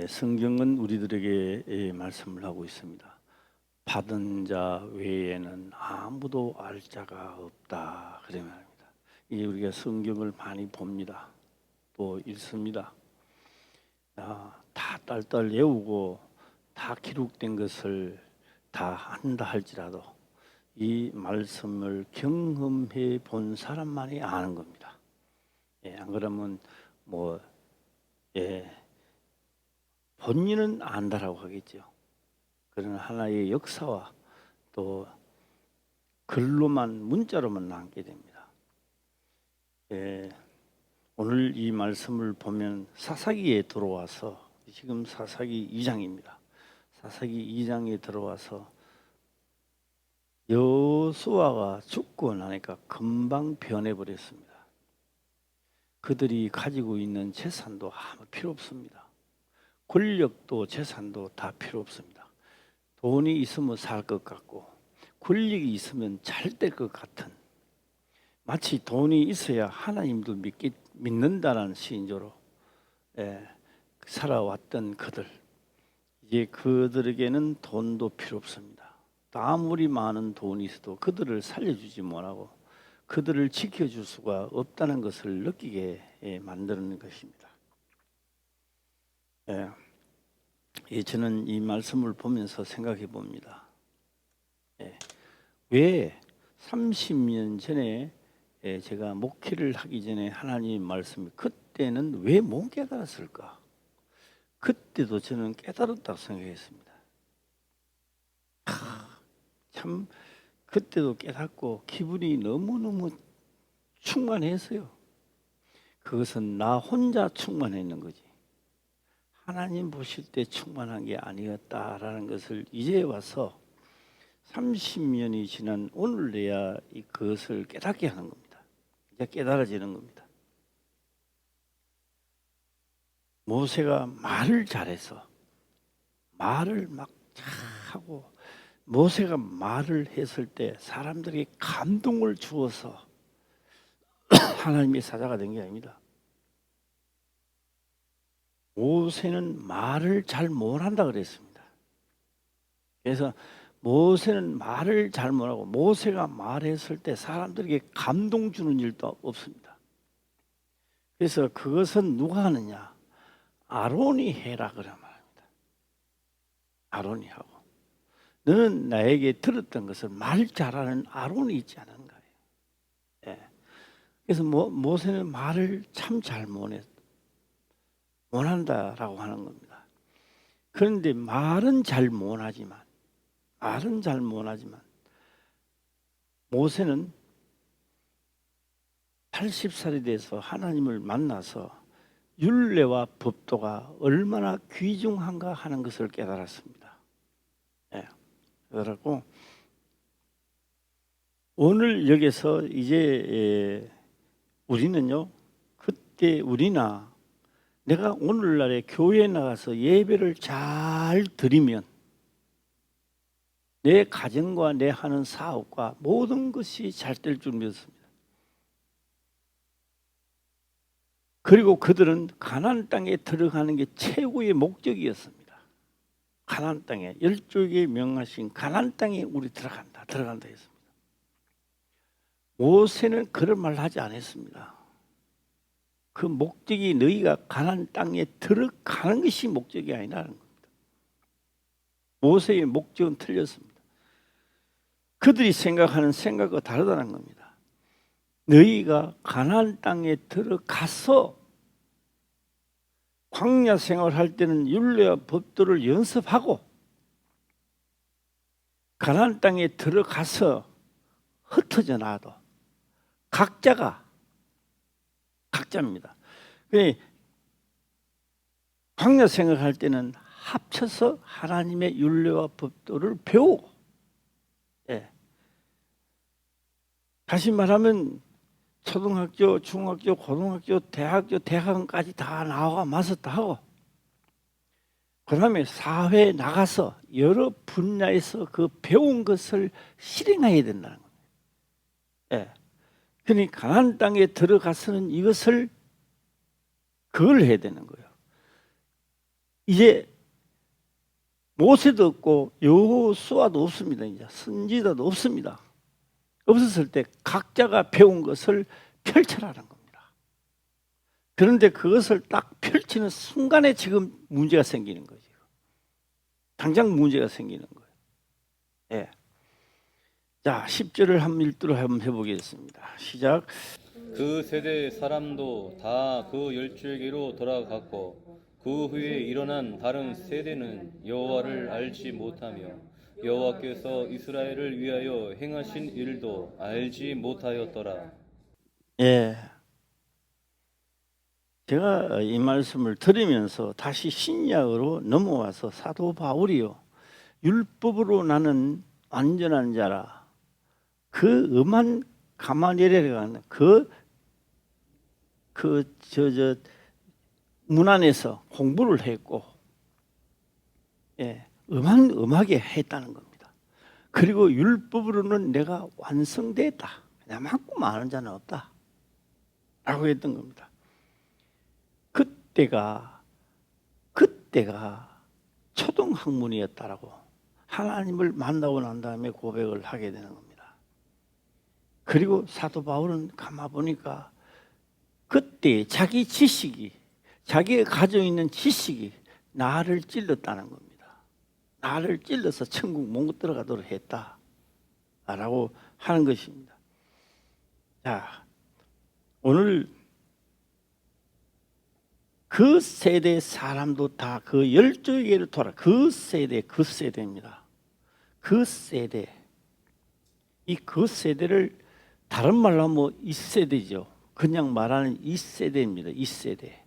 성경은 우리들에게 말씀을 하고 있습니다. 받은 자 외에는 아무도 알 자가 없다 그래 말입니다. 이게 우리가 성경을 많이 봅니다. 또 읽습니다. 다 딸딸 외우고 다 기록된 것을 다 한다 할지라도 이 말씀을 경험해 본 사람만이 아는 겁니다. 안 그러면 본인은 안다라고 하겠죠. 그런 하나의 역사와 또 글로만 문자로만 남게 됩니다. 오늘 이 말씀을 보면 사사기에 들어와서 지금 사사기 2장입니다. 사사기 2장에 들어와서 여호수아가 죽고 나니까 금방 변해버렸습니다. 그들이 가지고 있는 재산도 아무 필요 없습니다. 권력도 재산도 다 필요 없습니다. 돈이 있으면 살 것 같고 권력이 있으면 잘 될 것 같은, 마치 돈이 있어야 하나님도 믿는다는 신조로 살아왔던 그들, 이제 그들에게는 돈도 필요 없습니다. 아무리 많은 돈이 있어도 그들을 살려주지 못하고 그들을 지켜줄 수가 없다는 것을 느끼게 만드는 것입니다. 저는 이 말씀을 보면서 생각해 봅니다. 왜 30년 전에 제가 목회를 하기 전에 하나님 말씀이 그때는 왜 못 깨달았을까? 그때도 저는 깨달았다고 생각했습니다. 참 그때도 깨닫고 기분이 너무너무 충만했어요. 그것은 나 혼자 충만했는 거지 하나님 보실 때 충만한 게 아니었다라는 것을 이제 와서 30년이 지난 오늘에야 그것을 깨닫게 하는 겁니다. 이제 깨달아지는 겁니다. 모세가 말을 잘해서 말을 막 하고, 모세가 말을 했을 때 사람들이 감동을 주어서 하나님의 사자가 된 게 아닙니다. 모세는 말을 잘 못한다 그랬습니다. 그래서 모세는 말을 잘 못하고 모세가 말했을 때 사람들에게 감동 주는 일도 없습니다. 그래서 그것은 누가 하느냐? 아론이 해라 그런 말입니다. 아론이 하고, 너는 나에게 들었던 것을 말 잘하는 아론이 있지 않은가? 그래서 모세는 말을 참 잘 못한다라고 하는 겁니다. 그런데 말은 잘 못하지만 모세는 80살이 돼서 하나님을 만나서 율례와 법도가 얼마나 귀중한가 하는 것을 깨달았습니다. 그래갖고 오늘 여기서 이제 우리는요, 그때 우리나 내가 오늘날에 교회에 나가서 예배를 잘 드리면 내 가정과 내 하는 사업과 모든 것이 잘 될 줄 믿습니다. 그리고 그들은 가나안 땅에 들어가는 게 최고의 목적이었습니다. 가나안 땅에, 열조에게 명하신 가나안 땅에 우리 들어간다 했습니다. 모세는 그런 말 하지 않았습니다. 그 목적이 너희가 가나안 땅에 들어가는 것이 목적이 아니라는 겁니다. 모세의 목적은 틀렸습니다. 그들이 생각하는 생각과 다르다는 겁니다. 너희가 가나안 땅에 들어가서 광야 생활할 때는 율례와 법도를 연습하고 가나안 땅에 들어가서 흩어져 나와도 각자입니다. 광야 생활할 때는 합쳐서 하나님의 율례와 법도를 배우고, 다시 말하면 초등학교, 중학교, 고등학교, 대학교, 대학원까지 다 나와 마스터 하고, 그 다음에 사회에 나가서 여러 분야에서 그 배운 것을 실행해야 된다는 겁니다. 그러니까 가나안 땅에 들어가서는 그걸 해야 되는 거예요. 이제 모세도 없고 여호수아도 없습니다. 이제 선지자도 없습니다. 없었을 때 각자가 배운 것을 펼쳐라는 겁니다. 그런데 그것을 딱 펼치는 순간에 지금 문제가 생기는 거죠. 당장 문제가 생기는 거예요. 예. 자, 10절을 일두로 한번 해보겠습니다. 시작. 그 세대 사람도 다 그 12개로 돌아갔고 그 후에 일어난 다른 세대는 여호와를 알지 못하며 여호와께서 이스라엘을 위하여 행하신 일도 알지 못하였더라. 예. 제가 이 말씀을 들으면서 다시 신약으로 넘어와서 사도 바울이요, 율법으로 나는 완전한 자라, 그 음한 가마니엘이라는 문 안에서 공부를 했고, 예, 음하게 했다는 겁니다. 그리고 율법으로는 내가 완성됐다, 나만큼 아는 자는 없다 라고 했던 겁니다. 그때가 초등학문이었다라고 하나님을 만나고 난 다음에 고백을 하게 되는 겁니다. 그리고 사도 바울은 가만 보니까 그때 자기 지식이, 자기가 가지고 있는 지식이 나를 찔렀다는 겁니다. 나를 찔러서 천국 못 들어가도록 했다라고 하는 것입니다. 자, 오늘 그 세대 사람도 다 그 12개를 그 세대입니다. 그 세대. 그 세대를 다른 말로 하면 이 세대죠. 그냥 말하는 이 세대입니다. 이 세대.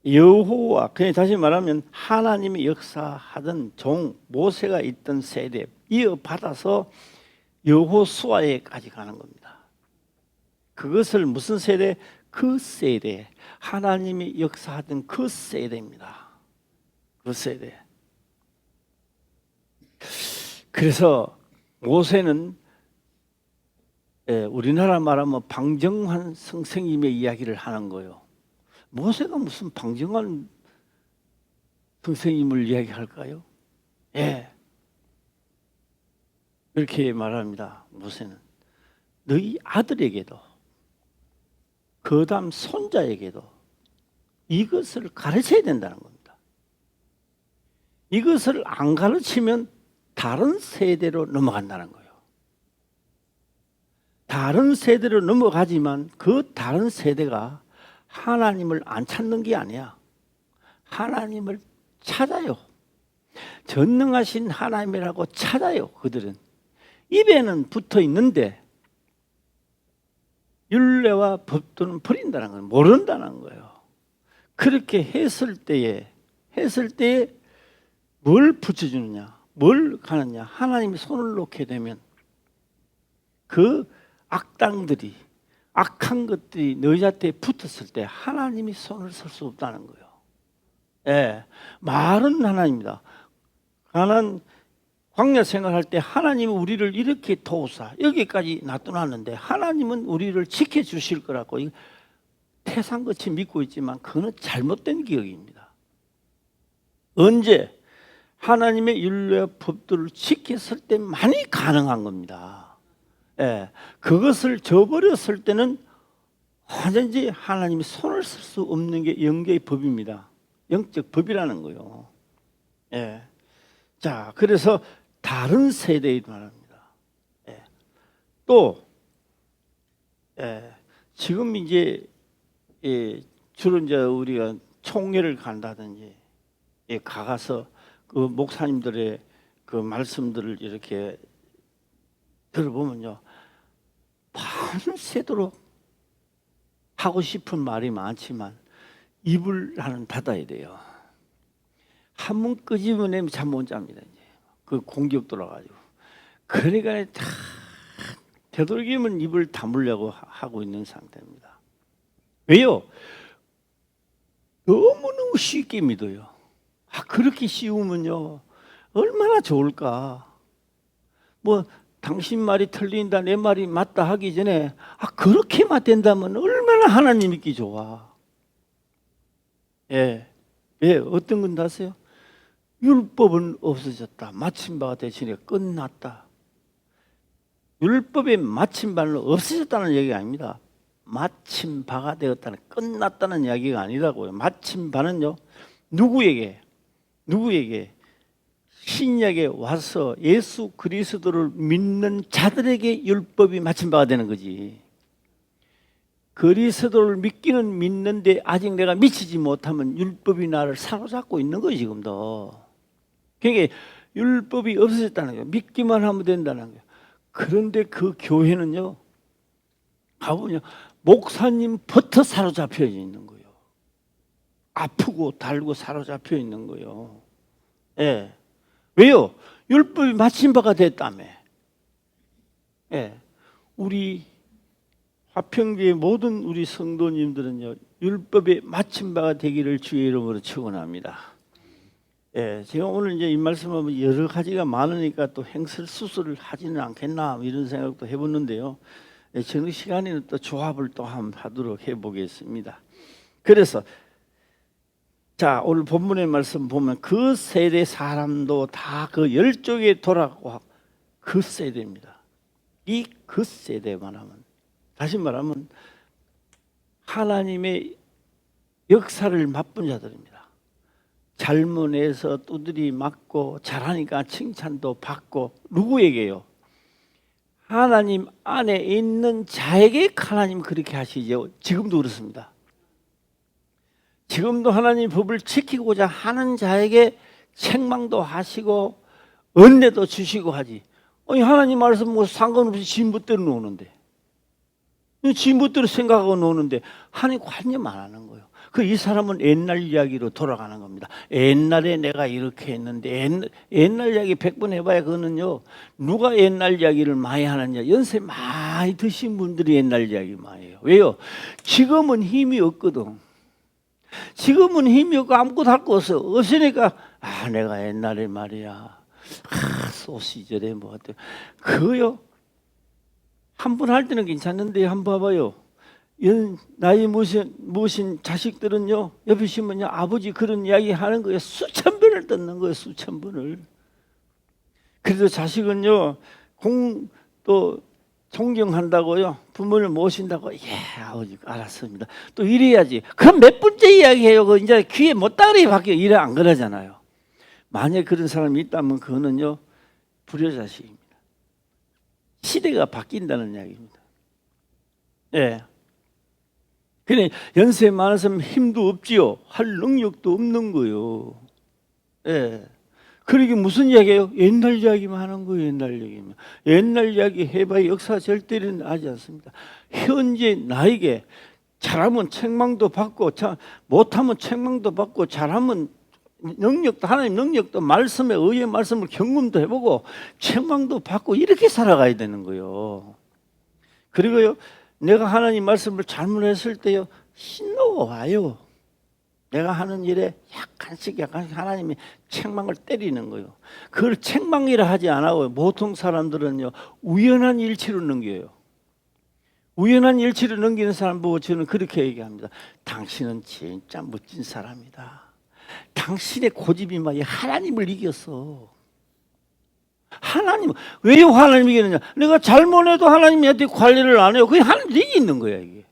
여호와, 그냥 다시 말하면 하나님이 역사하던 종 모세가 있던 세대 이어받아서 여호수아에까지 가는 겁니다. 그것을 무슨 세대? 그 세대, 하나님이 역사하던 그 세대입니다. 그 세대. 그래서 모세는 우리나라 말하면 방정환 선생님의 이야기를 하는 거예요. 모세가 무슨 방정환 선생님을 이야기할까요? 예. 이렇게 말합니다. 모세는 너희 아들에게도 그 다음 손자에게도 이것을 가르쳐야 된다는 겁니다. 이것을 안 가르치면 다른 세대로 넘어간다는 거예요. 다른 세대로 넘어가지만 그 다른 세대가 하나님을 안 찾는 게 아니야. 하나님을 찾아요. 전능하신 하나님이라고 찾아요. 그들은 입에는 붙어 있는데 율례와 법도는 버린다는 건 모른다는 거예요. 그렇게 했을 때에 뭘 붙여주느냐, 뭘 가느냐, 하나님이 손을 놓게 되면 그 악당들이, 악한 것들이 너희한테 붙었을 때 하나님이 손을 쓸 수 없다는 거예요. 예, 말은 하나님입니다. 가난 광야 생활할 때 하나님은 우리를 이렇게 도우사 여기까지 놔둬놨는데 하나님은 우리를 지켜주실 거라고 태산같이 믿고 있지만 그거는 잘못된 기억입니다. 언제? 하나님의 율례와 법도를 지켰을 때만이 가능한 겁니다. 예, 그것을 저버렸을 때는 완전히 하나님이 손을 쓸 수 없는 게 영계의 법입니다. 영적 법이라는 거예요. 예. 자, 그래서 다른 세대에 말합니다. 예. 또 지금 이제 주로 이제 우리가 총회를 간다든지 가서 그 목사님들의 그 말씀들을 이렇게 들어보면요, 밤새도록 하고 싶은 말이 많지만 입을 나는 닫아야 돼요. 한 번 끄집어내면 잠 못 잡니다. 이제 그 공기업 돌아가지고. 그러니까 다 되도록이면 입을 다물려고 하고 있는 상태입니다. 왜요? 너무너무 쉽게 믿어요. 그렇게 쉬우면요 얼마나 좋을까. 뭐 당신 말이 틀린다, 내 말이 맞다 하기 전에 그렇게만 된다면 얼마나 하나님 믿기 좋아. 예. 예, 어떤 건 아세요? 율법은 없어졌다. 마침바가 대신에 끝났다. 율법의 마침바는 없어졌다는 얘기가 아닙니다. 마침바가 되었다는, 끝났다는 이야기가 아니라고요. 마침바는요, 누구에게 신약에 와서 예수 그리스도를 믿는 자들에게 율법이 마침바가 되는 거지. 그리스도를 믿기는 믿는데 아직 내가 미치지 못하면 율법이 나를 사로잡고 있는 거예요, 지금도. 그러니까 율법이 없어졌다는 거예요. 믿기만 하면 된다는 거예요. 그런데 그 교회는요, 가보면 목사님부터 사로잡혀 있는 거예요. 아프고 달고 사로잡혀 있는 거예요. 예. 왜요? 율법이 마침바가 됐다며. 예. 우리 화평교의 모든 우리 성도님들은요, 율법의 마침바가 되기를 주의 이름으로 축원합니다. 예, 제가 오늘 이제 이 말씀하면 여러 가지가 많으니까 또 행설수설을 하지는 않겠나 이런 생각도 해보는데요. 예, 저녁 시간에는 또 조합을 또 한번 하도록 해보겠습니다. 그래서 자, 오늘 본문의 말씀 보면 그 세대 사람도 다 그 열쪽에 돌아가고 그 세대입니다. 이 그 세대만 하면, 다시 말하면 하나님의 역사를 맛본 자들입니다. 잘못해서 두드리 맞고 잘하니까 칭찬도 받고, 누구에게요? 하나님 안에 있는 자에게 하나님 그렇게 하시죠. 지금도 그렇습니다. 지금도 하나님 법을 지키고자 하는 자에게 책망도 하시고 은혜도 주시고 하지. 아니, 하나님 말씀 뭐 상관없이 진멋대로 노는데, 진멋대로 생각하고 노는데 하나님 관념 안 하는 거예요. 이 사람은 옛날 이야기로 돌아가는 겁니다. 옛날에 내가 이렇게 했는데, 옛날 이야기 100번 해봐야 그거는요, 누가 옛날 이야기를 많이 하느냐, 연세 많이 드신 분들이 옛날 이야기 많이 해요. 왜요? 지금은 힘이 없거든. 지금은 힘이 없고 아무것도 할 거 없어. 없으니까 내가 옛날에 말이야, 소시절에 뭐 어때, 그거요, 한 번 할 때는 괜찮은데 한번 봐봐요. 나이 무신 자식들은요, 옆에 있으면요, 아버지 그런 이야기 하는 거예요. 수천 번을 듣는 거예요. 수천 번을. 그래도 자식은요, 또 존경한다고요, 부모를 모신다고, 예, 아버지 알았습니다, 또 이래야지. 그럼 몇 번째 이야기해요. 그 이제 귀에 못다리 박혀. 이래 안 그러잖아요. 만약 그런 사람이 있다면 그거는요, 불효자식입니다. 시대가 바뀐다는 이야기입니다. 예. 그래, 연세 많아서 힘도 없지요. 할 능력도 없는 거요. 예. 그러게 무슨 이야기예요? 옛날 이야기만 하는 거예요. 옛날 이야기만. 옛날 이야기 해봐야 역사 절대는 하지 않습니다. 현재 나에게 잘하면 책망도 받고, 못하면 책망도 받고, 잘하면 능력도, 하나님 능력도, 말씀에 의의 말씀을 경험도 해보고 책망도 받고, 이렇게 살아가야 되는 거예요. 그리고요, 내가 하나님 말씀을 잘못했을 때요, 신노가 와요. 내가 하는 일에 약간씩 하나님이 책망을 때리는 거예요. 그걸 책망이라 하지 않아요. 보통 사람들은요, 우연한 일치로 넘겨요. 우연한 일치로 넘기는 사람 보고 저는 그렇게 얘기합니다. 당신은 진짜 멋진 사람이다. 당신의 고집이 막 하나님을 이겼어. 하나님, 왜 하나님 이기느냐? 내가 잘못해도 하나님한테 관리를 안 해요. 그게 하나님 이기는 거야, 이게.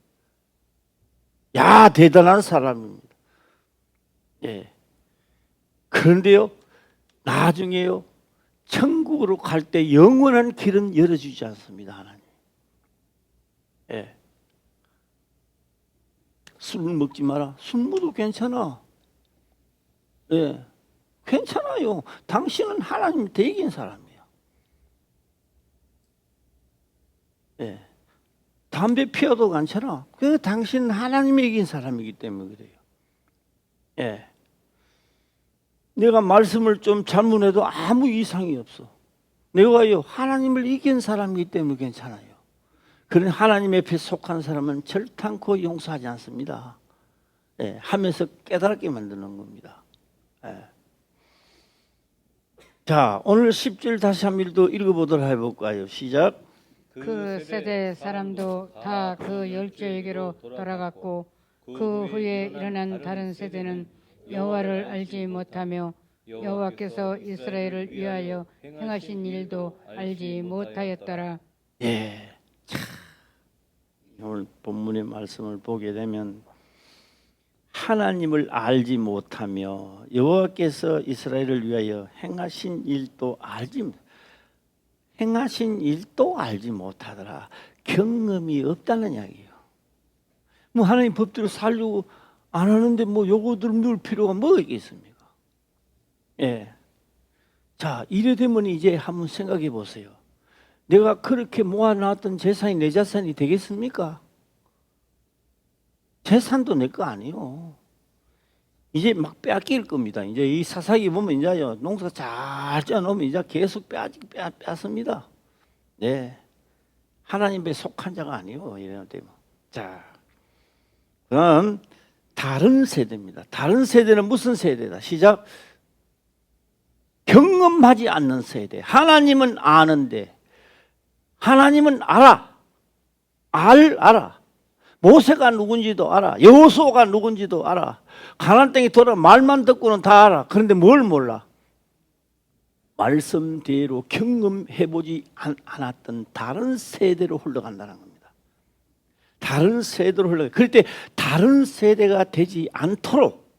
야, 대단한 사람입니다. 예. 그런데요, 나중에요, 천국으로 갈 때 영원한 길은 열어주지 않습니다, 하나님. 예. 술 먹지 마라. 술 먹어도 괜찮아. 예. 괜찮아요. 당신은 하나님 대긴 사람이에요. 예. 담배 피워도 괜찮아. 당신은 하나님이 이긴 사람이기 때문에 그래요. 예. 내가 말씀을 좀 잘못해도 아무 이상이 없어. 내가요, 하나님을 이긴 사람이기 때문에 괜찮아요. 그런 하나님 앞에 속한 사람은 절탄코 용서하지 않습니다. 예. 하면서 깨달게 만드는 겁니다. 예. 자, 오늘 10절 다시 한 번 더 읽어보도록 해볼까요? 시작. 그 세대 사람도 다 그 열조에게로 돌아갔고 그 후에 일어난 다른 세대는 여호와를 알지 못하며 여호와께서 이스라엘을 위하여 행하신 일도 알지 못하였더라. 예. 참, 오늘 본문의 말씀을 보게 되면 하나님을 알지 못하며 여호와께서 이스라엘을 위하여 행하신 일도 알지 못하더라. 경험이 없다는 이야기예요. 뭐 하나님 법대로 살려고 안 하는데 뭐 요거들 넣을 필요가 뭐가 있겠습니까? 예. 자, 이래 되면 이제 한번 생각해 보세요. 내가 그렇게 모아놨던 재산이 내 재산이 되겠습니까? 재산도 내 거 아니요. 이제 막 빼앗길 겁니다. 이제 이 사사기 보면 이제요, 농사 잘 쪄놓으면 이제 계속 빼앗습니다. 네. 하나님에 속한 자가 아니요. 이래야 되면. 자, 그럼 다른 세대입니다. 다른 세대는 무슨 세대다? 시작. 경험하지 않는 세대. 하나님은 아는데, 하나님은 알아. 알아. 모세가 누군지도 알아. 여호수아가 누군지도 알아. 가나안 땅에 돌아 말만 듣고는 다 알아. 그런데 뭘 몰라? 말씀대로 경험해보지 않았던 다른 세대로 흘러간다는 겁니다. 다른 세대로 흘러가. 그럴 때 다른 세대가 되지 않도록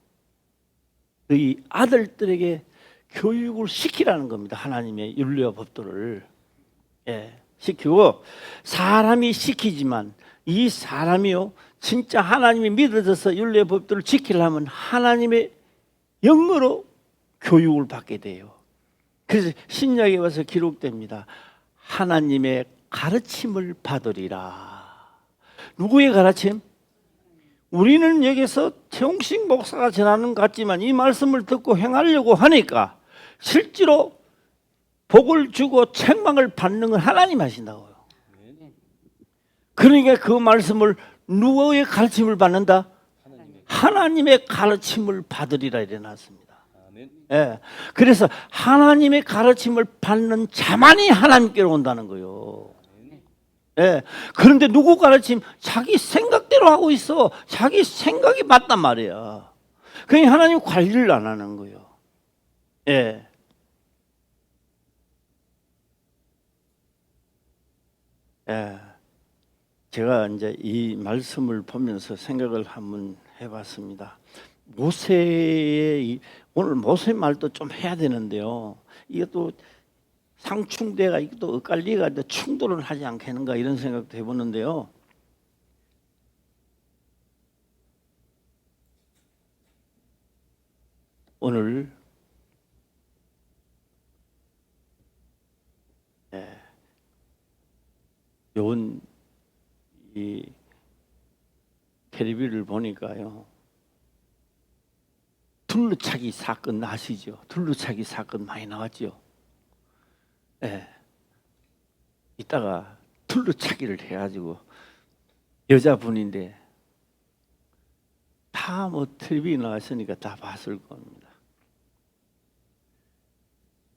이 아들들에게 교육을 시키라는 겁니다. 하나님의 윤리와 법도를. 예, 시키고 사람이 시키지만 이 사람이요 진짜 하나님이 믿어져서 윤리의 법도를 지키려면 하나님의 영으로 교육을 받게 돼요. 그래서 신약에 와서 기록됩니다. 하나님의 가르침을 받으리라. 누구의 가르침? 우리는 여기서 최홍식 목사가 전하는 것 같지만 이 말씀을 듣고 행하려고 하니까 실제로 복을 주고 책망을 받는 건 하나님 하신다고요. 그러니까 그 말씀을 누구의 가르침을 받는다? 하나님의 가르침을 받으리라 이래 놨습니다. 예. 그래서 하나님의 가르침을 받는 자만이 하나님께로 온다는 거예요. 예. 그런데 누구 가르침? 자기 생각대로 하고 있어. 자기 생각이 맞단 말이야. 그러니까 하나님 관리를 안 하는 거예요. 예. 예. 제가 이제 이 말씀을 보면서 생각을 한번 해봤습니다. 모세의 오늘 모세 말도 좀 해야 되는데요. 이것도 상충대가 이것도 엇갈리가 충돌은 하지 않겠는가 이런 생각도 해보는데요. 오늘 요번 이 텔레비를 보니까요. 둘러차기 사건 아시죠? 둘러차기 사건 많이 나왔죠. 예. 이따가 둘러차기를 해가지고 여자분인데 다 뭐 텔레비 나왔으니까 다 봤을 겁니다.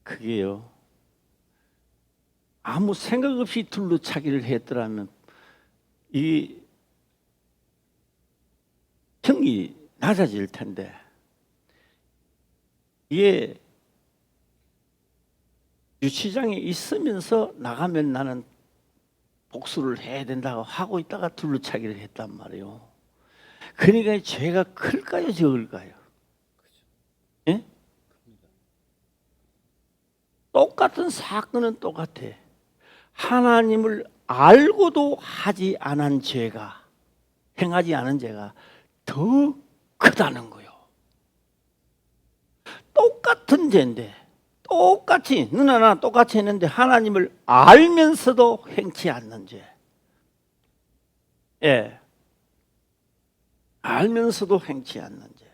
그게요. 아무 생각 없이 둘러차기를 했더라면 이 형이 낮아질 텐데 이게 유치장에 있으면서 나가면 나는 복수를 해야 된다고 하고 있다가 둘러차기를 했단 말이에요. 그러니까 죄가 클까요 적을까요? 예? 똑같은 사건은 똑같아. 하나님을 알고도 하지 않은 죄가, 행하지 않은 죄가 더 크다는 거예요. 똑같은 죄인데 똑같이 너나 나 똑같이 했는데 하나님을 알면서도 행치 않는 죄. 예. 알면서도 행치 않는 죄.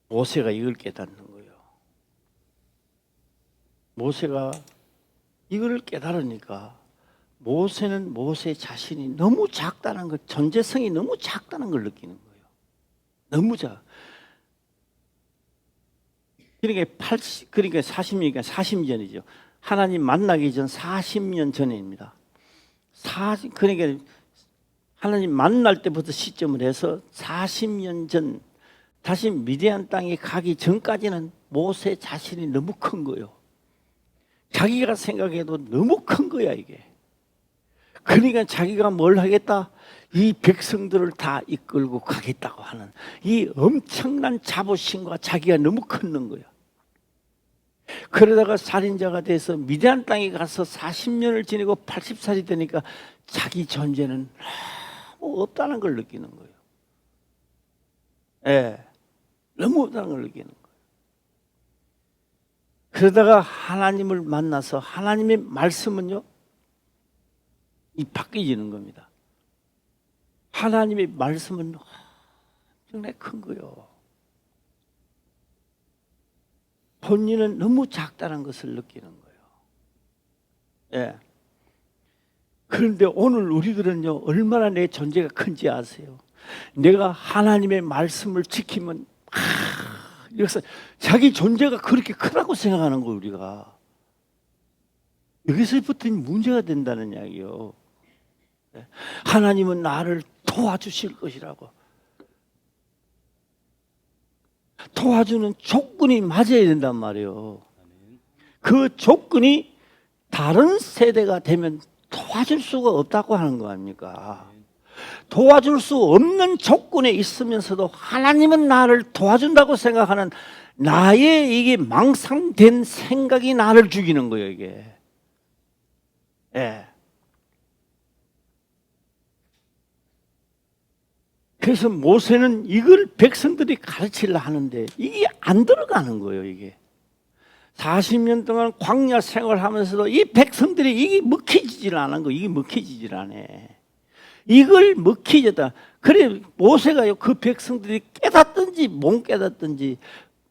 모세가 이걸 깨닫는 거예요. 모세가 이걸 깨달으니까 모세는 모세 자신이 너무 작다는 것, 존재성이 너무 작다는 걸 느끼는 거예요. 너무 작. 그러니까 40년이니까 40년이죠. 하나님 만나기 전 40년 전입니다. 그러니까 하나님 만날 때부터 시점을 해서 40년 전 다시 미디안 땅에 가기 전까지는 모세 자신이 너무 큰 거예요. 자기가 생각해도 너무 큰 거야 이게. 그러니까 자기가 뭘 하겠다? 이 백성들을 다 이끌고 가겠다고 하는 이 엄청난 자부심과 자기가 너무 컸는 거야. 그러다가 살인자가 돼서 미디안 땅에 가서 40년을 지내고 80살이 되니까 자기 존재는 없다는 걸 느끼는 거예요. 예, 너무 없다는 걸 느끼는 거예요. 그러다가 하나님을 만나서 하나님의 말씀은요, 이 바뀌어지는 겁니다. 하나님의 말씀은 엄청나게 큰 거예요. 본인은 너무 작다는 것을 느끼는 거예요. 예. 그런데 오늘 우리들은요, 얼마나 내 존재가 큰지 아세요? 내가 하나님의 말씀을 지키면, 여기서 자기 존재가 그렇게 크다고 생각하는 거예요, 우리가. 여기서부터 문제가 된다는 이야기요. 예. 하나님은 나를 도와주실 것이라고. 도와주는 조건이 맞아야 된단 말이에요. 그 조건이 다른 세대가 되면 도와줄 수가 없다고 하는 거 아닙니까? 도와줄 수 없는 조건에 있으면서도 하나님은 나를 도와준다고 생각하는 나의 이게 망상된 생각이 나를 죽이는 거예요, 이게. 예. 그래서 모세는 이걸 백성들이 가르치려 하는데 이게 안 들어가는 거예요, 이게. 40년 동안 광야 생활하면서도 이 백성들이 이게 먹히지질 않은 거, 이게 먹히지질 않아. 이걸 먹히졌다. 그래 모세가요, 그 백성들이 깨닫든지 못 깨닫든지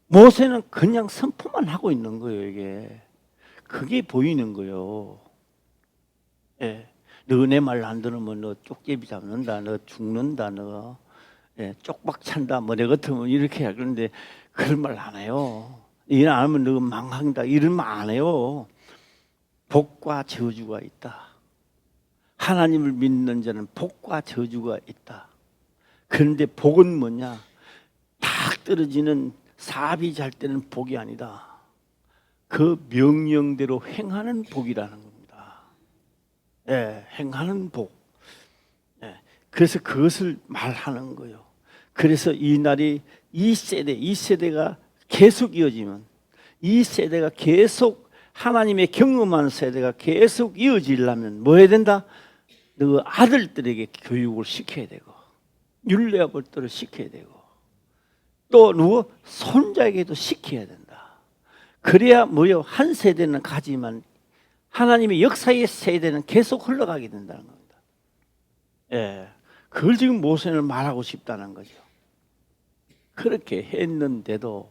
모세는 그냥 선포만 하고 있는 거예요, 이게. 그게 보이는 거예요. 예. 너 내 말 안 들으면 너 쪽제비 잡는다, 너 죽는다, 너 예, 쪽박 찬다, 뭐 내 같으면 이렇게 해. 그런데 그런 말 안 해요. 일 안 하면 너 망한다, 이런 말 안 해요. 복과 저주가 있다. 하나님을 믿는 자는 복과 저주가 있다. 그런데 복은 뭐냐? 탁 떨어지는 사비 잘 때는 복이 아니다. 그 명령대로 행하는 복이라는 겁니다. 예, 행하는 복. 예, 그래서 그것을 말하는 거예요. 그래서 이 날이 이 세대가 계속 이어지면, 이 세대가 계속 하나님의 경험한 세대가 계속 이어지려면 뭐 해야 된다? 너 아들들에게 교육을 시켜야 되고, 율례법들을 시켜야 되고, 또 누구 손자에게도 시켜야 된다. 그래야 뭐요? 한 세대는 가지만 하나님의 역사의 세대는 계속 흘러가게 된다는 겁니다. 예, 그걸 지금 모세는 말하고 싶다는 거죠. 그렇게 했는데도,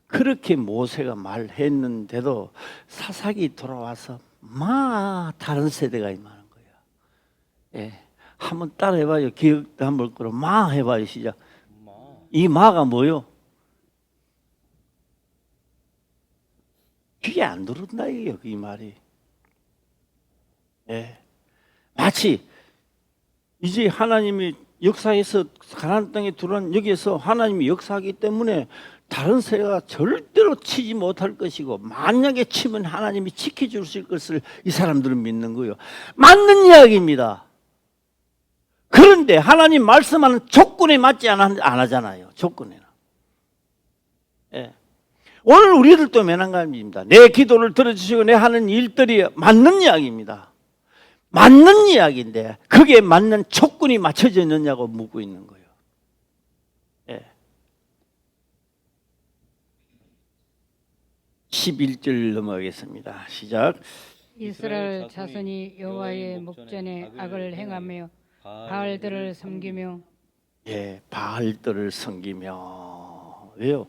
그렇게 모세가 말했는데도 사사기 돌아와서 다른 세대가 임하는 거예요. 예, 한번 따라해봐요. 기억도 한번 끌어 해봐요. 시작. 이 마가 뭐요? 귀에 안 들어온다 이게요, 이 말이. 예, 마치 이제 하나님이 역사에서 가나안 땅에 들어온, 여기에서 하나님이 역사하기 때문에 다른 새가 절대로 치지 못할 것이고, 만약에 치면 하나님이 지켜주실 것을 이 사람들은 믿는 거예요. 맞는 이야기입니다. 그런데 하나님 말씀하는 조건에 맞지 안 하잖아요. 조건에는. 예. 오늘 우리들도 매난감입니다. 내 기도를 들어주시고 내 하는 일들이 맞는 이야기입니다. 맞는 이야기인데 그게 맞는 조건이 맞춰져 있느냐고 묻고 있는 거예요. 예. 11절 넘어가겠습니다. 시작. 이스라엘 자손이 여호와의 목전에 악을 행하며 바알들을 섬기며. 예, 바알들을 섬기며. 왜요?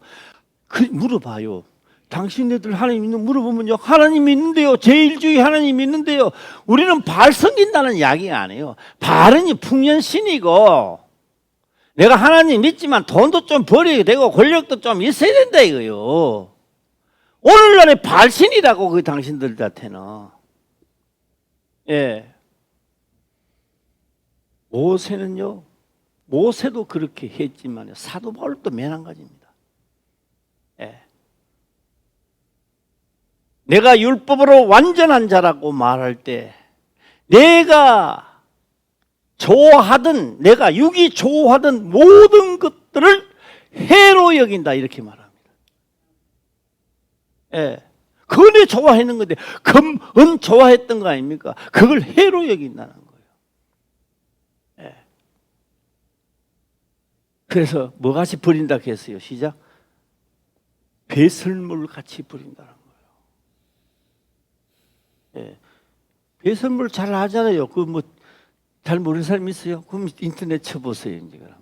물어봐요. 당신네들 하나님 있는 물어보면요, 하나님 있는데요, 제1주의 하나님 있는데요, 우리는 바알 섬긴다는 이야기 안 해요. 바알은 풍년신이고, 내가 하나님 믿지만 돈도 좀 벌어야 되고 권력도 좀 있어야 된다 이거요. 오늘날의 바알신이라고 그 당신들한테는. 예. 모세는요, 모세도 그렇게 했지만 사도 바울도 매한가지입니다. 예. 내가 율법으로 완전한 자라고 말할 때 내가 좋아하던, 내가 육이 좋아하던 모든 것들을 해로 여긴다 이렇게 말합니다. 예. 금을 좋아했는 건데 금 좋아했던 거 아닙니까? 그걸 해로 여긴다는 거예요. 예. 그래서 뭐같이 버린다 했어요? 시작. 배설물 같이 버린다는 거예요. 예. 배설물 잘 하잖아요. 그 뭐 잘 모르는 사람 있어요? 그럼 인터넷 쳐보세요. 이제 그럼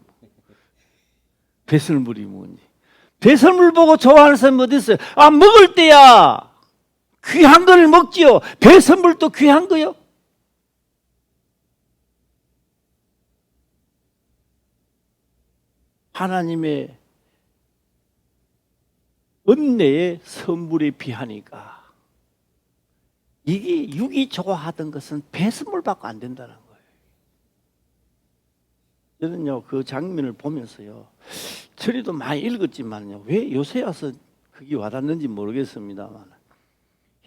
배설물이 뭔지. 배설물 보고 좋아하는 사람이 어디 있어요? 아, 먹을 때야 귀한 걸 먹지요. 배설물도 귀한 거요. 하나님의 은혜의 선물에 비하니까 이게 육이 좋아하던 것은 배설물밖에 안 된다는 거예요. 저는요 그 장면을 보면서요 저리도 많이 읽었지만요 왜 요새 와서 그게 와닿는지 모르겠습니다만,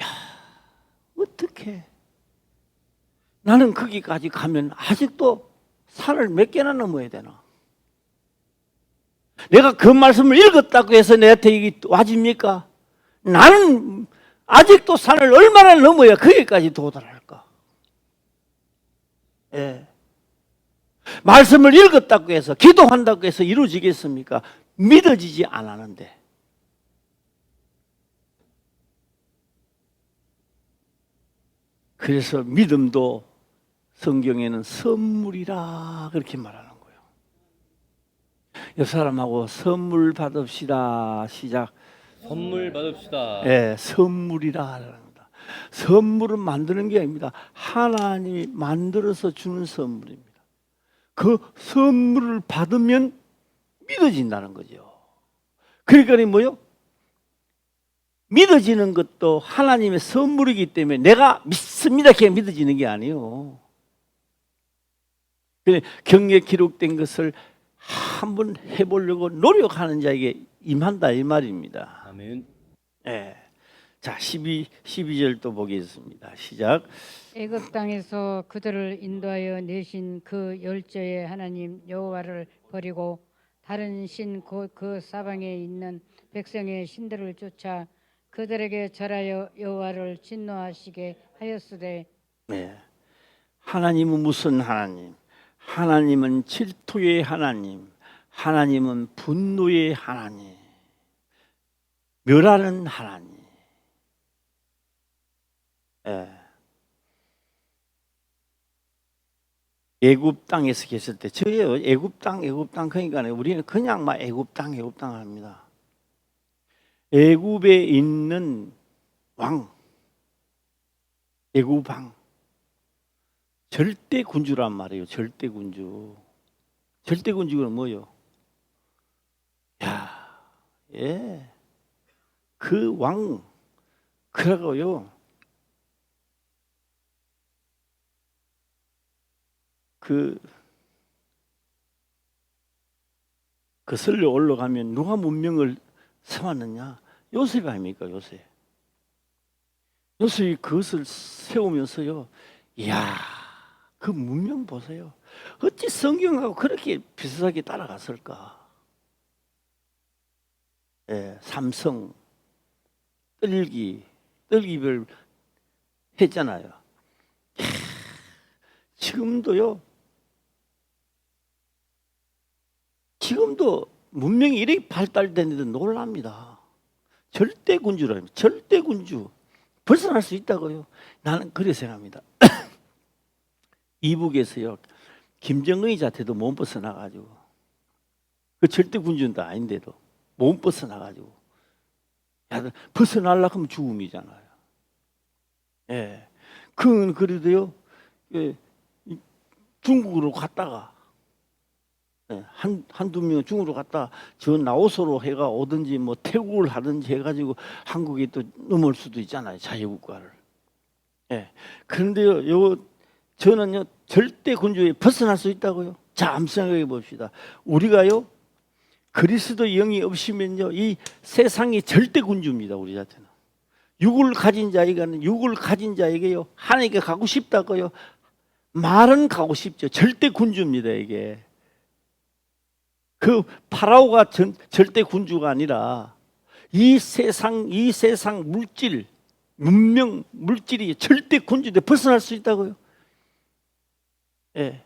야, 어떻게 나는 거기까지 가면 아직도 산을 몇 개나 넘어야 되나? 내가 그 말씀을 읽었다고 해서 내한테 이게 와집니까? 나는 아직도 산을 얼마나 넘어야 거기까지 도달할까? 예. 말씀을 읽었다고 해서 기도한다고 해서 이루어지겠습니까? 믿어지지 않았는데. 그래서 믿음도 성경에는 선물이라 그렇게 말하는 거예요. 옆 사람하고 선물 받읍시다. 시작. 선물 받읍시다. 예, 선물이라 합니다. 선물은 만드는 게 아닙니다. 하나님이 만들어서 주는 선물입니다. 그 선물을 받으면 믿어진다는 거죠. 그러니까 뭐요? 믿어지는 것도 하나님의 선물이기 때문에 내가 믿습니다 그냥 믿어지는 게 아니에요. 경에 기록된 것을 한번 해보려고 노력하는 자에게 임한다 이 말입니다. 아멘. 네. 자, 12절 또 보겠습니다. 시작. 애굽 땅에서 그들을 인도하여 내신 그 열조의 하나님 여호와를 버리고 다른 신 곧 그 사방에 있는 백성의 신들을 쫓아 그들에게 절하여 여호와를 진노하시게 하였으되. 네. 하나님은 무슨 하나님? 하나님은 질투의 하나님, 하나님은 분노의 하나님, 멸하는 하나님. 예. 애굽 땅에서 계실 때 저예요. 애굽 땅 그러니까 우리는 그냥 막 애굽 땅 합니다. 애굽에 있는 왕, 애굽 왕, 절대 군주란 말이에요. 절대 군주. 절대 군주는 뭐요? 야, 예, 그 왕, 그러고요. 거슬러 올라가면 누가 문명을 세웠느냐? 요셉 아닙니까? 요셉이 그것을 세우면서요. 이야, 그 문명 보세요. 어찌 성경하고 그렇게 비슷하게 따라갔을까? 예, 삼성, 떨기별 했잖아요. 지금도 문명이 이렇게 발달됐는데 놀랍니다. 절대 군주라니, 절대 군주. 벗어날 수 있다고요? 나는 그렇게 생각합니다. 이북에서요, 김정은이 자체도 못 벗어나가지고, 그 절대 군주는 아닌데도 못 벗어나가지고, 벗어나려고 하면 죽음이잖아요. 예. 그건 그래도요, 중국으로 갔다가, 한두 명 중국으로 갔다 저 나오소로 해가 오든지 뭐 태국을 하든지 해가지고 한국에 또 넘을 수도 있잖아요. 자유국가를. 예. 그런데요, 저는요 절대 군주에 벗어날 수 있다고요. 자, 한번 생각해 봅시다. 우리가요 그리스도 영이 없으면요 이 세상이 절대 군주입니다. 우리한테는 육을 가진 자에게는 육을 가진 자에게요 하나님께 가고 싶다고요. 말은 가고 싶죠. 절대 군주입니다. 이게 그 파라오가 절대 군주가 아니라 이 세상 물질 문명 물질이 절대 군주인데 벗어날 수 있다고요. 예.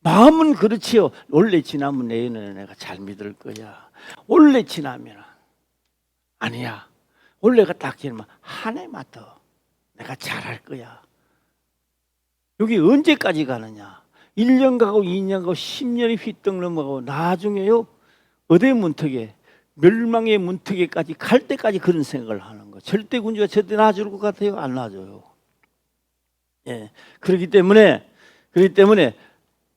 마음은 그렇지요. 원래 지나면 내년에 내가 잘 믿을 거야. 원래 지나면 아니야. 원래가 딱 지나면 한 해만 더 내가 잘할 거야. 여기 언제까지 가느냐? 1년 가고 2년 가고 10년이 휘떡 넘어가고 나중에요 어대 문턱에 멸망의 문턱에까지 갈 때까지 그런 생각을 하는 거. 절대 군주가 절대 놔줄 것 같아요? 안 놔줘요. 예. 그렇기 때문에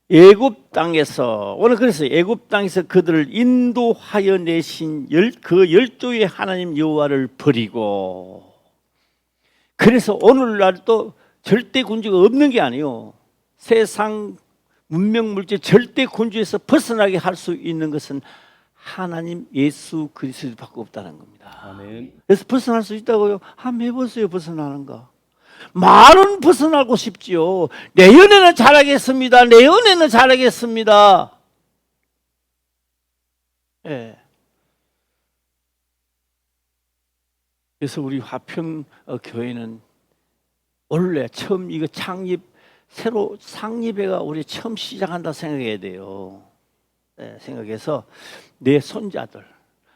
애굽 땅에서 오늘 그래서 애굽 땅에서 그들을 인도하여 내신 그 열조의 하나님 여호와를 버리고 그래서 오늘날도 절대 군주가 없는 게 아니에요. 세상 문명 물질 절대 군주에서 벗어나게 할 수 있는 것은 하나님 예수 그리스도밖에 없다는 겁니다. 아멘. 그래서 벗어날 수 있다고요? 한번 해보세요. 벗어나는가? 말은 벗어나고 싶지요. 내년에는 잘하겠습니다. 내년에는 잘하겠습니다. 예. 그래서 우리 화평 교회는 원래 처음 이거 새로 창립회가 우리 처음 시작한다 생각해야 돼요. 네, 생각해서 내 손자들,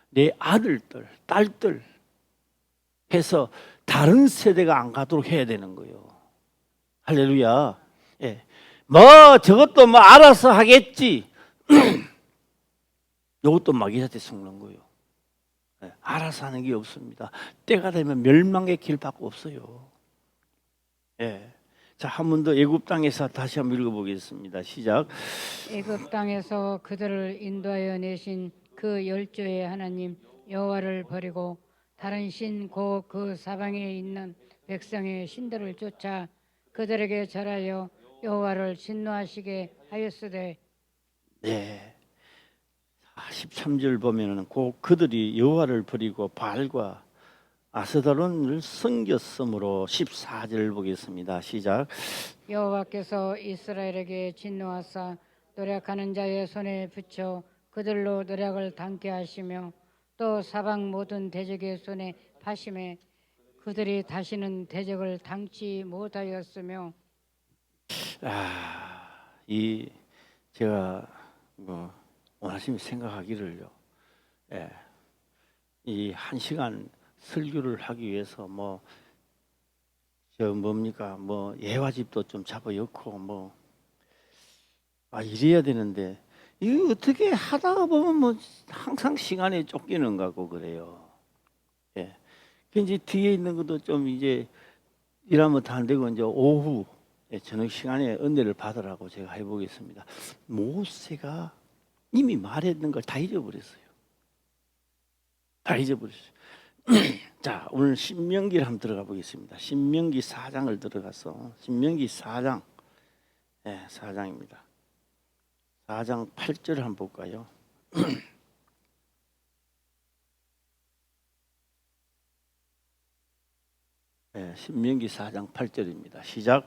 내 아들들, 딸들 해서 다른 세대가 안 가도록 해야 되는 거예요. 할렐루야. 예. 뭐 저것도 뭐 알아서 하겠지. 이것도 마귀한테 속는 거예요. 예. 알아서 하는 게 없습니다. 때가 되면 멸망의 길밖에 없어요. 예. 자, 한 번 더 애굽 땅에서 다시 한번 읽어보겠습니다. 시작. 애굽 땅에서 그들을 인도하여 내신 그 열조의 하나님 여호와를 버리고 다른 신 곧 그 사방에 있는 백성의 신들을 쫓아 그들에게 절하여 여호와를 진노하시게 하였으되. 네. 13절 보면은 곧 그들이 여호와를 버리고 바알과 아스다론을 섬겼으므로 14절 보겠습니다. 시작. 여호와께서 이스라엘에게 진노하사 노력하는 자의 손에 붙여 그들로 노력을 당케 하시며 또 사방 모든 대적의 손에 파심해 그들이 다시는 대적을 당치 못하였으며. 제가 뭐 원하시면 생각하기를요. 예. 이 1시간 설교를 하기 위해서 뭐 예화집도 좀 잡아넣고 이래야 되는데 이거 어떻게 하다가 보면 항상 시간에 쫓기는 거고 그래요. 예. 이제 뒤에 있는 것도 좀 이제 일하면 다 안 되고 이제 오후 저녁 시간에 은혜를 받으라고 제가 해보겠습니다. 모세가 이미 말했던 걸 다 잊어버렸어요. 다 잊어버렸어요. 자, 오늘 신명기를 한번 들어가 보겠습니다. 신명기 4장을 들어가서 신명기 4장 4장입니다. 4장 8절을 한번 볼까요? 신명기 4장 8절입니다. 시작.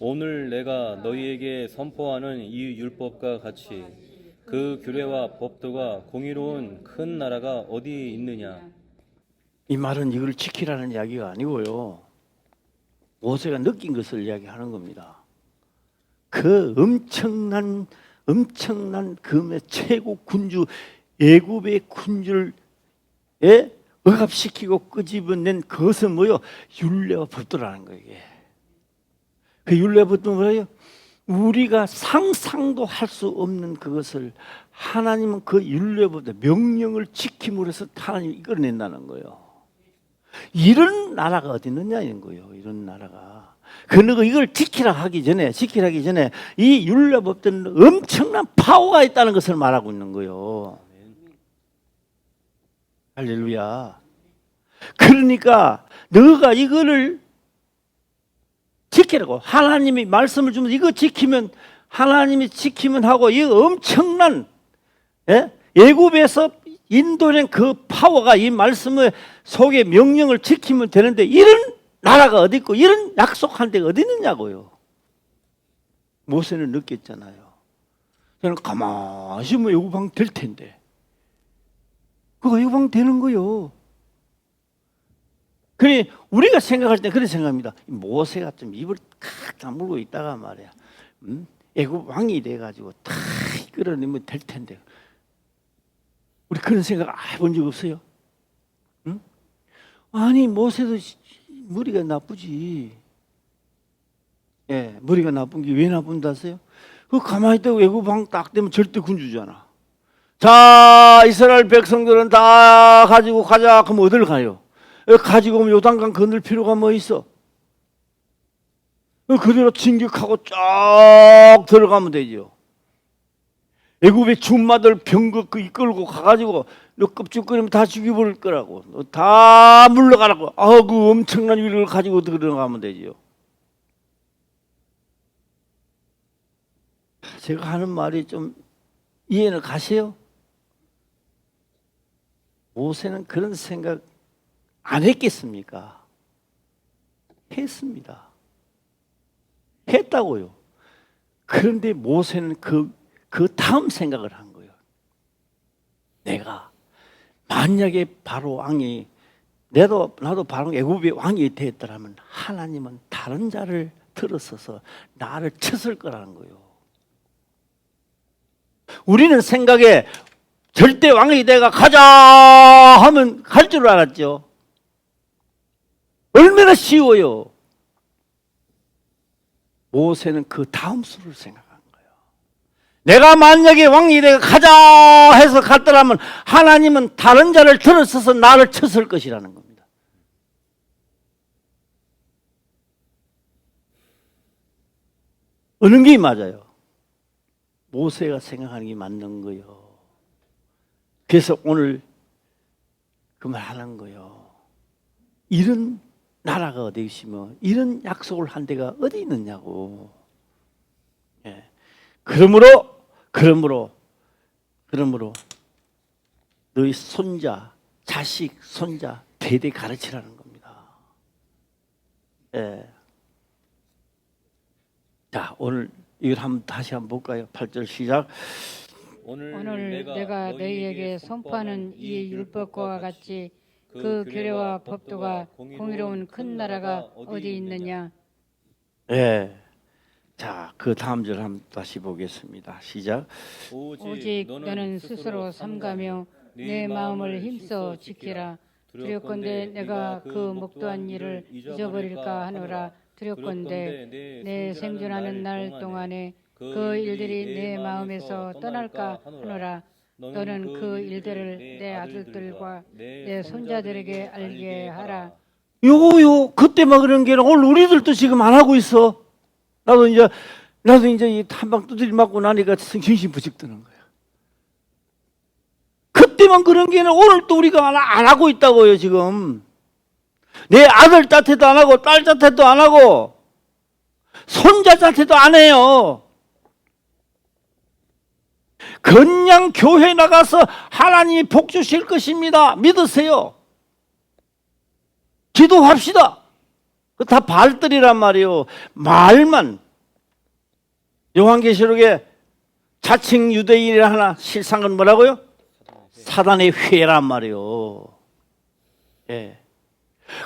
오늘 내가 너희에게 선포하는 이 율법과 같이 그 규례와 법도가 공의로운 큰 나라가 어디 있느냐. 이 말은 이걸 지키라는 이야기가 아니고요. 모세가 느낀 것을 이야기하는 겁니다. 그 엄청난 금의 최고 군주 애굽의 군주를 억압시키고 끄집어낸 그것은 뭐요? 율례와 법도라는 거예요. 이게. 그 율례와 법도는 뭐예요? 우리가 상상도 할 수 없는 그것을 하나님은 그 율례와 법도 명령을 지킴으로 해서 하나님이 이끌어낸다는 거예요. 이런 나라가 어디 있느냐 이런 거예요. 이런 나라가. 그리고 이걸 지키라 하기 전에 이 율례와 법도는 엄청난 파워가 있다는 것을 말하고 있는 거예요. 할렐루야. 그러니까 너가 이거를 지키라고. 하나님이 말씀을 주면 이거 지키면 하나님이 지키면 하고 이 엄청난 애굽에서 인도된 그 파워가 이 말씀의 속에 명령을 지키면 되는데 이런 나라가 어디 있고 이런 약속한 데가 어디 있느냐고요. 모세는 느꼈잖아요. 저는 가만히 있으면 애굽왕 될 텐데 그거 애굽왕 되는 거요. 그래 우리가 생각할 때 그런 생각합니다. 모세가 좀 입을 칵 다물고 있다가 말이야. 애굽 왕이 돼가지고 다 끌어내면 될 텐데. 우리 그런 생각 해본 적 없어요? 응? 아니 모세도 머리가 나쁘지. 예, 머리가 나쁜 게 왜 나쁜다 하세요? 그 가만히 있다가 애굽 왕 딱 되면 절대 군주잖아. 자, 이스라엘 백성들은 다 가지고 가자. 그럼 어딜 가요? 가지고 오면 요단강 건널 필요가 뭐 있어? 그대로 진격하고 쫙 들어가면 되죠. 애굽의 준마들 병거 이끌고 가가지고 너 껍죽거리면 다 죽여버릴 거라고. 너 다 물러가라고. 그 엄청난 위력을 가지고 들어가면 되죠. 제가 하는 말이 좀 이해는 가세요? 모세는 그런 생각 안 했겠습니까? 했습니다. 했다고요. 그런데 모세는 그 다음 생각을 한 거예요. 내가 만약에 바로 왕이 나도 바로 애굽의 왕이 되었더라면 하나님은 다른 자를 들어서서 나를 쳤을 거라는 거예요. 우리는 생각에 절대 왕이 내가 가자 하면 갈 줄 알았죠. 얼마나 쉬워요. 모세는 그 다음 수를 생각한 거예요. 내가 만약에 왕이 내가 가자 해서 갔더라면 하나님은 다른 자를 들어서서 나를 쳤을 것이라는 겁니다. 어느 게 맞아요? 모세가 생각하는 게 맞는 거예요. 그래서 오늘 그 말 하는 거예요. 이런 나라가 어디 있으며 이런 약속을 한 데가 어디 있느냐고. 예. 그러므로 너희 손자, 자식, 손자 대대 가르치라는 겁니다. 예. 자, 오늘 이걸 다시 한번 볼까요? 8절 시작. 오늘 내가 너희에게 선포하는 이 율법과 같이 그 규례와 법도가 공의로운 큰 나라가 어디 있느냐. 예. 자, 그 다음 절 한번 다시 보겠습니다. 시작. 오직 너는 스스로 삼가며 내 마음을 힘써 지키라. 두렵건대 내가 그 목도한 일을 잊어버릴까 하노라. 두렵건대 내 생존하는 날 동안에 그 일들이 내 마음에서 떠날까 하노라. 너는 그 일들을 내 아들들과 내 손자들에게 알게 하라. 요거 그때만 그런 게 아니라 오늘 우리들도 지금 안 하고 있어. 나도 이제 이 한방 두드리 맞고 나니까 정신부식 드는 거야. 그때만 그런 게 아니라 오늘 또 우리가 안 하고 있다고요. 지금 내 아들 자태도 안 하고 딸 자태도 안 하고 손자 자태도 안 해요. 그냥 교회 나가서 하나님이 복 주실 것입니다. 믿으세요. 기도합시다. 그 다 발들이란 말이에요. 말만. 요한계시록에 자칭 유대인이라 하나 실상은 뭐라고요? 사단의 회란 말이에요. 예.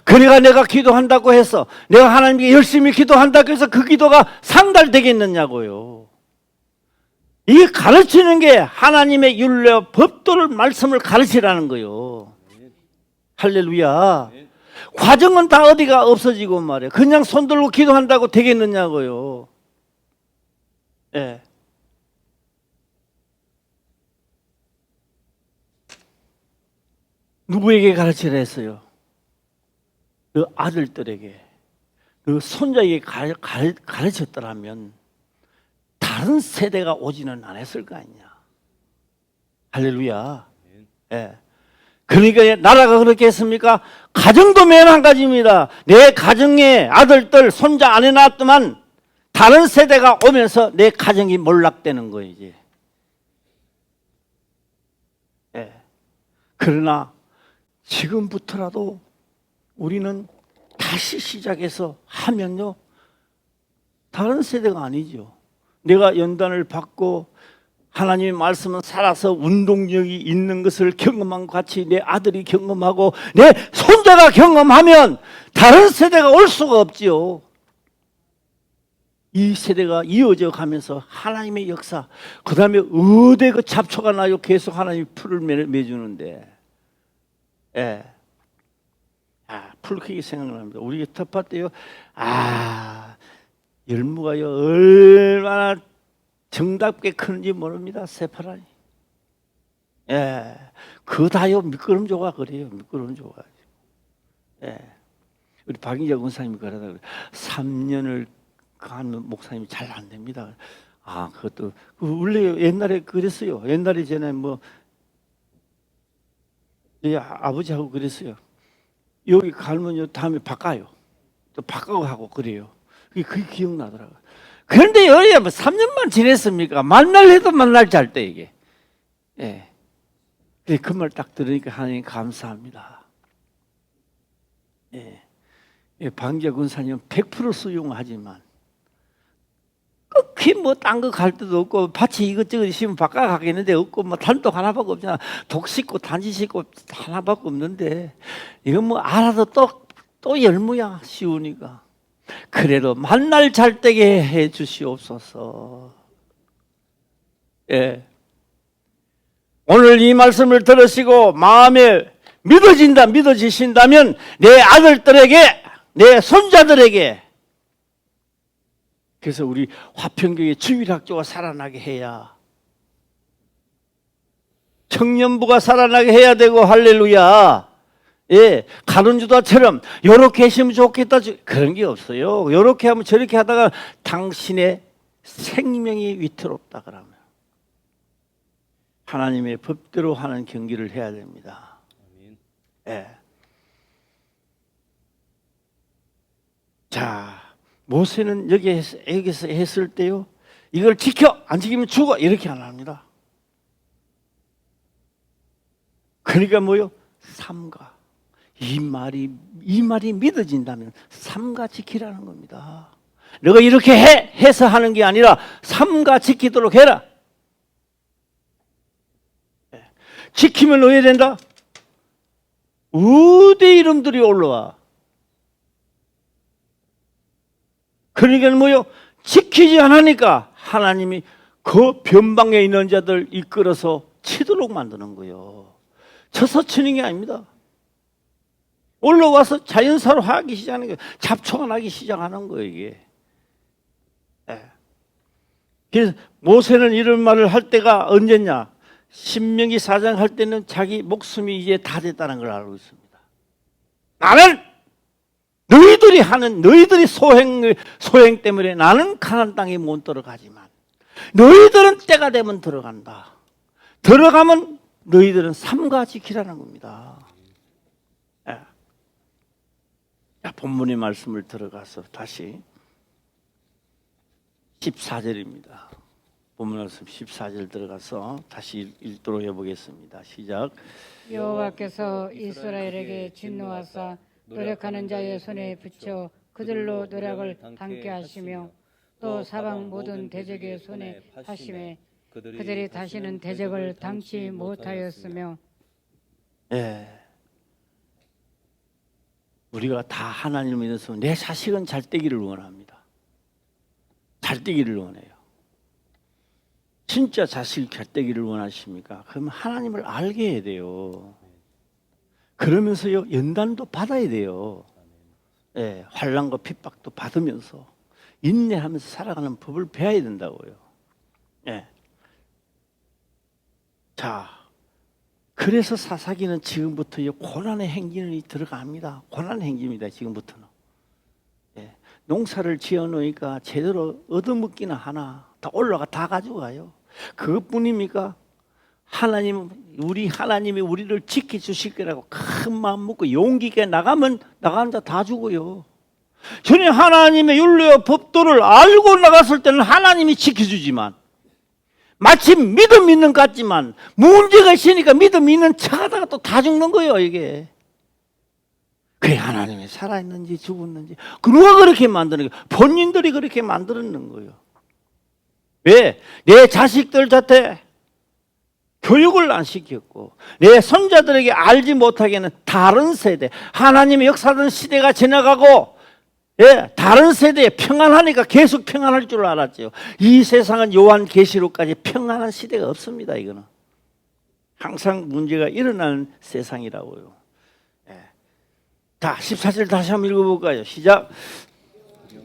그러니까 내가 기도한다고 해서 내가 하나님께 열심히 기도한다고 해서 그 기도가 상달되겠느냐고요. 이 가르치는 게 하나님의 율례와 법도를 말씀을 가르치라는 거예요. 할렐루야. 과정은 다 어디가 없어지고 말이에요. 그냥 손 들고 기도한다고 되겠느냐고요. 예. 누구에게 가르치라 했어요? 그 아들들에게, 그 손자에게 가르쳤더라면 다른 세대가 오지는 않았을 거 아니냐. 할렐루야. 예. 그러니까 나라가 그렇게 했습니까? 가정도 매한가지입니다. 내 가정에 아들들, 손자 안 해놨더만 다른 세대가 오면서 내 가정이 몰락되는 거예요, 이제. 예. 그러나 지금부터라도 우리는 다시 시작해서 하면요, 다른 세대가 아니죠. 내가 연단을 받고 하나님의 말씀은 살아서 운동력이 있는 것을 경험한 것 같이 내 아들이 경험하고 내 손자가 경험하면 다른 세대가 올 수가 없지요. 이 세대가 이어져 가면서 하나님의 역사, 그 다음에 어디 그 잡초가 나요? 계속 하나님이 풀을 맺주는데, 예. 풀 크게 생각납니다. 우리 텃밭 때요, 열무가요 얼마나 정답게 크는지 모릅니다. 새파란이. 예, 그 다요 미끄럼조가 그래요. 미끄럼조가. 예, 우리 박인자 권사님이 그러다 그래. 3년을 가는 목사님이 잘 안 됩니다. 그것도 원래 옛날에 그랬어요. 옛날에 전에 아버지하고 그랬어요. 여기 갈면요 다음에 바꿔요. 또 바꿔고 하고 그래요. 그게 기억나더라고요. 그런데 여기 3년만 지냈습니까? 만날 해도 만날 잘 때 이게. 예. 그 말 딱 들으니까 하나님 감사합니다. 예. 방자 군사님은 100% 수용하지만 끝이 딴 거 갈 데도 없고 밭이 이것저것 있으면 바꿔 가겠는데 없고 단독 하나밖에 없잖아. 독 씻고 단지 씻고 하나밖에 없는데 이건 알아도 또 열무야 쉬우니까. 그래도 만날 잘 되게 해 주시옵소서. 예. 오늘 이 말씀을 들으시고 마음에 믿어지신다면 내 아들들에게, 내 손자들에게, 그래서 우리 화평교회 주일학교가 살아나게 해야, 청년부가 살아나게 해야 되고, 할렐루야. 예, 가론주다처럼 요렇게 했으면 좋겠다 그런 게 없어요. 요렇게 하면 저렇게 하다가 당신의 생명이 위태롭다 그러면 하나님의 법대로 하는 경기를 해야 됩니다. 예. 자, 모세는 여기서 했을 때요, 이걸 지켜, 안 지키면 죽어, 이렇게 안 합니다. 그러니까 뭐요? 삼가. 이 말이 믿어진다면 삼가 지키라는 겁니다. 너가 이렇게 해서 하는 게 아니라 삼가 지키도록 해라. 지키면 어떻게 된다? 우대 이름들이 올라와. 그러니까 뭐요? 지키지 않으니까 하나님이 그 변방에 있는 자들 이끌어서 치도록 만드는 거예요. 쳐서 치는 게 아닙니다. 올라와서 자연사로 하기 시작하는 거예요. 잡초가 나기 시작하는 거예요, 이게. 예. 그래서 모세는 이런 말을 할 때가 언제냐? 신명기 4장 할 때는 자기 목숨이 이제 다 됐다는 걸 알고 있습니다. 나는 너희들이 소행 때문에 나는 가나안 땅에 못 들어가지만 너희들은 때가 되면 들어간다. 들어가면 너희들은 삼가 지키라는 겁니다. 예. 본문의 말씀을 들어가서 다시 14절입니다. 본문 말씀 14절 들어가서 다시 읽도록 해보겠습니다. 시작. 여호와께서 이스라엘에게 진노하사 노력하는 자의 손에 붙여 그들로 노력을 담게 하시며 또 사방 모든 대적의 손에 하심에 그들이 다시는 대적을 당치 못하였으며. 예. 우리가 다 하나님을 믿어서 내 자식은 잘 되기를 원합니다. 잘 되기를 원해요. 진짜 자식 잘 되기를 원하십니까? 그러면 하나님을 알게 해야 돼요. 그러면서요, 연단도 받아야 돼요. 예, 환난과 핍박도 받으면서 인내하면서 살아가는 법을 배워야 된다고요. 예. 자, 그래서 사사기는 지금부터 고난의 행진이 들어갑니다. 고난의 행진입니다. 지금부터는. 예. 농사를 지어놓으니까 제대로 얻어먹기나 하나 다 올라가 다 가져가요. 그것뿐입니까? 하나님 우리 하나님이 우리를 지켜주실 거라고 큰 마음 먹고 용기 있게 나가면 나가는 자 다 죽어요. 전에 하나님의 율례와 법도를 알고 나갔을 때는 하나님이 지켜주지만 마치 믿음 있는 것 같지만 문제가 있으니까 믿음 있는 척하다가 또 다 죽는 거예요 이게. 그래 하나님이 살아있는지 죽었는지 누가 그렇게 만드는 거예요? 본인들이 그렇게 만들었는 거예요. 왜? 내 자식들한테 교육을 안 시켰고 내 손자들에게 알지 못하게는 다른 세대 하나님의 역사하던 시대가 지나가고 다른 세대에 평안하니까 계속 평안할 줄 알았죠. 이 세상은 요한계시록까지 평안한 시대가 없습니다. 이거는 항상 문제가 일어나는 세상이라고요. 자 14절 다시 한번 읽어볼까요? 시작.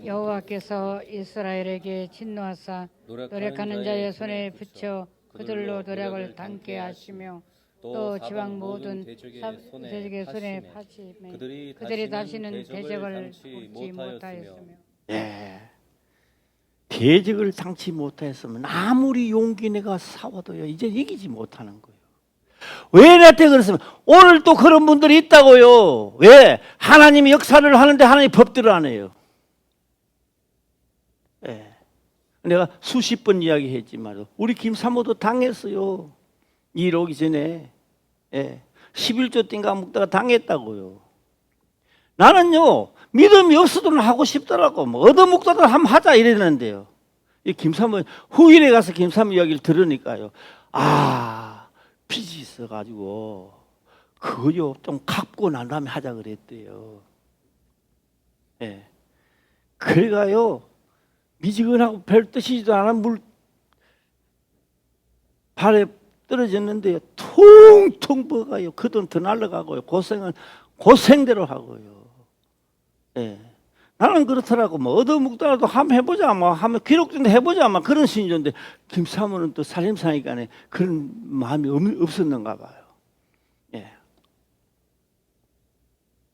여호와께서 이스라엘에게 진노하사 노력하는 자의 손에 붙여 그들로 노력을 닮게 하시며 또 지방 모든 대적의 손에 파시매 그들이 다시는 대적을 굽지 못하였으며 대적을 당치 못하였으면 아무리 용기 내가 싸워도요 이제 이기지 못하는 거예요. 왜 나한테 그랬으면 오늘 또 그런 분들이 있다고요. 왜? 하나님이 역사를 하는데 하나님 법대로 안 해요. 내가 수십 번 이야기했지만 우리 김사모도 당했어요. 일 오기 전에 11조 띵가 먹다가 당했다고요. 나는요 믿음이 없어도 하고 싶더라고. 뭐 얻어먹다가 한번 하자 이랬는데요. 이 김사모 후일에 가서 김사모 이야기를 들으니까요. 빚이 있어가지고 그거요 좀 갚고 난 다음에 하자 그랬대요. 그래가요 미지근하고 별 뜻이지도 않은 물 발에 떨어졌는데요 퉁퉁 버가요. 그 돈 더 날라가고요. 고생은 고생대로 하고요. 나는 그렇더라고. 뭐 얻어먹더라도 한번 해보자, 뭐 한번 기록 좀 해보자, 막 그런 신조인데 김사모는 또 살림사니까 그런 마음이 없었는가 봐요.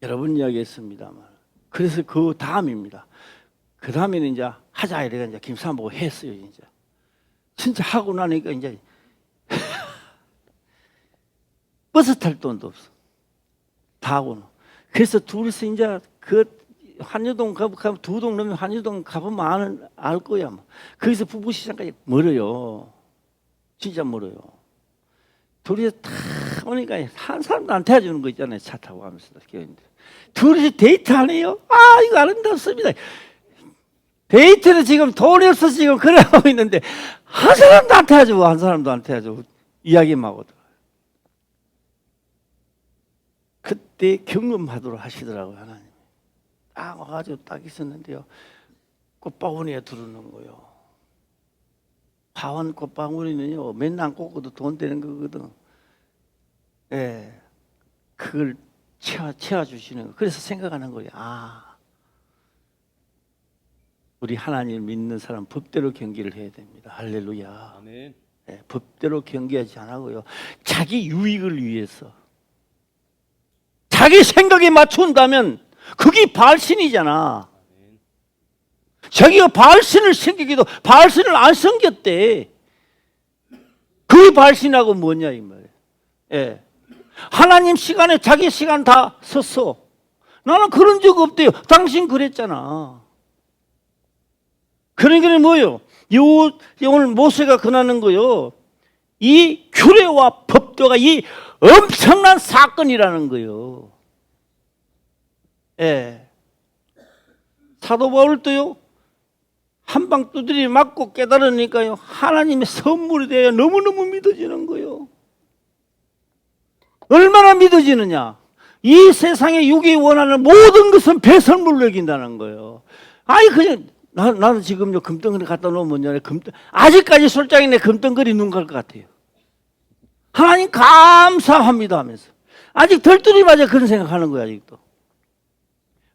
여러분 이야기했습니다만 그래서 그 다음입니다. 그 다음에는 이제 하자 이래가 이제 김사모가 했어요. 진짜 하고 나니까 이제 버스 탈 돈도 없어. 다 하고는. 그래서 둘이서 이제 그 한여동 가면 두 동 넘으면 한여동 가보면 알 거야. 뭐. 거기서 부부시장까지 멀어요. 진짜 멀어요. 둘이서 다 오니까 한 사람도 안 태워주는 거 있잖아요. 차 타고 가면서. 둘이서 데이트 안 해요? 이거 아름답습니다. 데이트는 지금 돈이 없어서 지금 그래하고 있는데 한 사람도 안 태워주고 한 사람도 안 태워주고 이야기만 하고 그때 경험하도록 하시더라고요. 하나님. 딱 와가지고 딱 있었는데요. 꽃바구니에 두르는 거요. 화원 꽃바구니는요. 맨날 꽂고도 돈 되는 거거든. 그걸 채워주시는 거. 그래서 생각하는 거예요. 우리 하나님을 믿는 사람 법대로 경기를 해야 됩니다. 할렐루야. 아멘. 법대로 경기하지 않고요. 자기 유익을 위해서 자기 생각에 맞춘다면 그게 발신이잖아. 자기가 발신을 섬기기도 발신을 안 섬겼대. 그게 발신하고 뭐냐 이 말이에요. 하나님 시간에 자기 시간 다 썼어. 나는 그런 적 없대요. 당신 그랬잖아. 그러니까 뭐예요? 오늘 모세가 권하는 거요. 이 규례와 법도가 이 엄청난 사건이라는 거예요. 사도 바울도요. 한 방 두드리 맞고 깨달으니까요. 하나님의 선물이 되어 너무너무 믿어지는 거예요. 얼마나 믿어지느냐. 이 세상에 육이 원하는 모든 것은 배설물로 여긴다는 거예요. 그냥 나는 지금요 금덩어리 갖다 놓으면 아직까지 솔직히 내 금덩어리 눈 갈 것 같아요. 하나님 감사합니다 하면서 아직 덜뚜리 맞아 그런 생각하는 거야 아직도.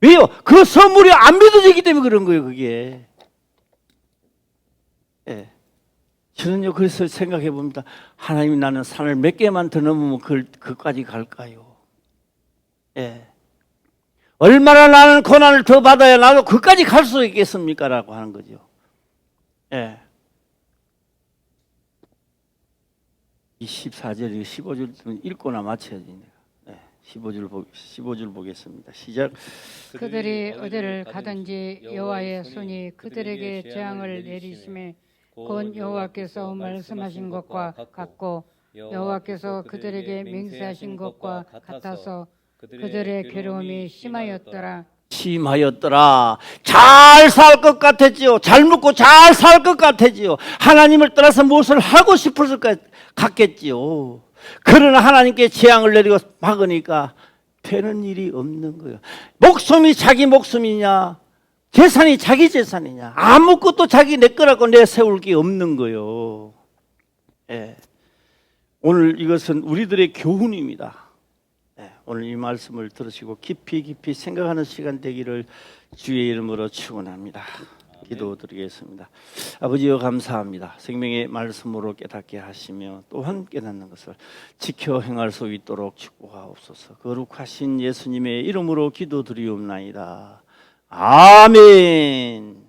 왜요? 그 선물이 안 믿어지기 때문에 그런 거예요 그게. 저는요 그래서 생각해 봅니다. 하나님이 나는 산을 몇 개만 더 넘으면 그까지 갈까요? 얼마나 나는 고난을 더 받아야 나도 그까지 갈 수 있겠습니까? 라고 하는 거죠. 이 14절, 15절 읽거나 마쳐야지. 네, 15절 보겠습니다. 시작. 그들이 어디를 가든지 여호와의 손이 그들에게 재앙을 내리심에 곧 여호와께서 말씀하신 것과 같고 여호와께서 그들에게 맹세하신 것과 같아서 그들의 괴로움이 심하였더라. 심하였더라. 잘 살 것 같았지요. 잘 먹고 잘 살 것 같았지요. 하나님을 떠나서 무엇을 하고 싶을 것 같겠지요. 그러나 하나님께 재앙을 내리고 막으니까 되는 일이 없는 거예요. 목숨이 자기 목숨이냐, 재산이 자기 재산이냐, 아무것도 자기 내 거라고 내세울 게 없는 거예요. 예. 오늘 이것은 우리들의 교훈입니다. 오늘 이 말씀을 들으시고 깊이 생각하는 시간 되기를 주의 이름으로 축원합니다. 기도드리겠습니다. 아버지여 감사합니다. 생명의 말씀으로 깨닫게 하시며 또한 깨닫는 것을 지켜 행할 수 있도록 축복하옵소서. 거룩하신 예수님의 이름으로 기도드리옵나이다. 아멘.